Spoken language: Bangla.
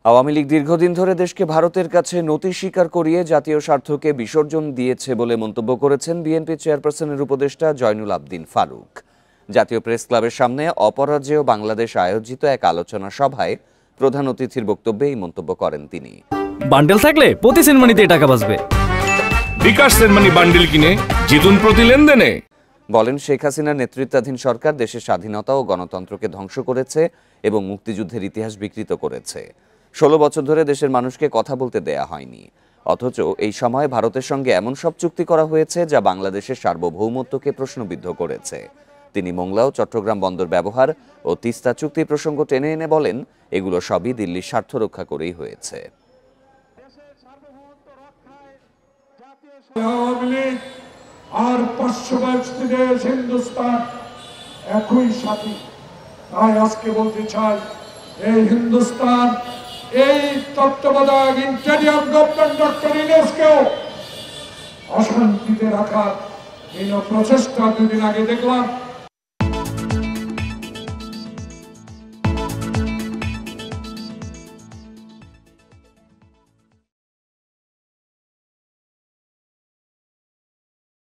আওয়ামী লীগ দীর্ঘদিন ধরে দেশকে ভারতের কাছে নতি স্বীকার করিয়ে জাতীয় স্বার্থকে বিসর্জন দিয়েছে বলে মন্তব্য করেছেন বিএনপি চেয়ারপারসনের উপদেষ্টা জয়নুল আবদিন ফারুক। জাতীয় প্রেস ক্লাবের সামনে অপরাজেয় বাংলাদেশ আয়োজিত এক আলোচনা সভায় প্রধান অতিথির বক্তব্যে এই মন্তব্য করেন তিনি। বান্ডেল থাকলে প্রতি সেনমানিতে টাকা বাঁচবে। বিকাশ সেনমানি বান্ডেল কিনে জিতুন প্রতি লেনদেনে। বলেন, শেখ হাসিনার নেতৃত্বাধীন সরকার দেশের স্বাধীনতা ও গণতন্ত্রকে ধ্বংস করেছে এবং মুক্তিযুদ্ধের ইতিহাস বিকৃত করেছে। 16 বছর ধরে দেশের মানুষকে কথা বলতে দেয়া হয়নি, অথচ এই সময় ভারতের সঙ্গে এমন সব চুক্তি করা হয়েছে যা বাংলাদেশের সার্বভৌমত্বকে প্রশ্নবিদ্ধ করেছে। তিনি মোংলা ও চট্টগ্রাম বন্দর ব্যবহার ও তিস্তা চুক্তি প্রসঙ্গ টেনে এনে বলেন, এগুলো সবই দিল্লির স্বার্থ রক্ষা করেই হয়েছে। আর পার্শ্ববর্তী দেশ হিন্দুস্তান একই সাথী। তাই আজকে বলতে চাই, এই হিন্দুস্তান, এই তত্ত্বাবধায়ক ইন্টেরিয়াম গভর্নমেন্ট ডক্টর ইউনূসকেও অশান্তিতে রাখার প্রচেষ্টা দুদিন আগে দেখলাম।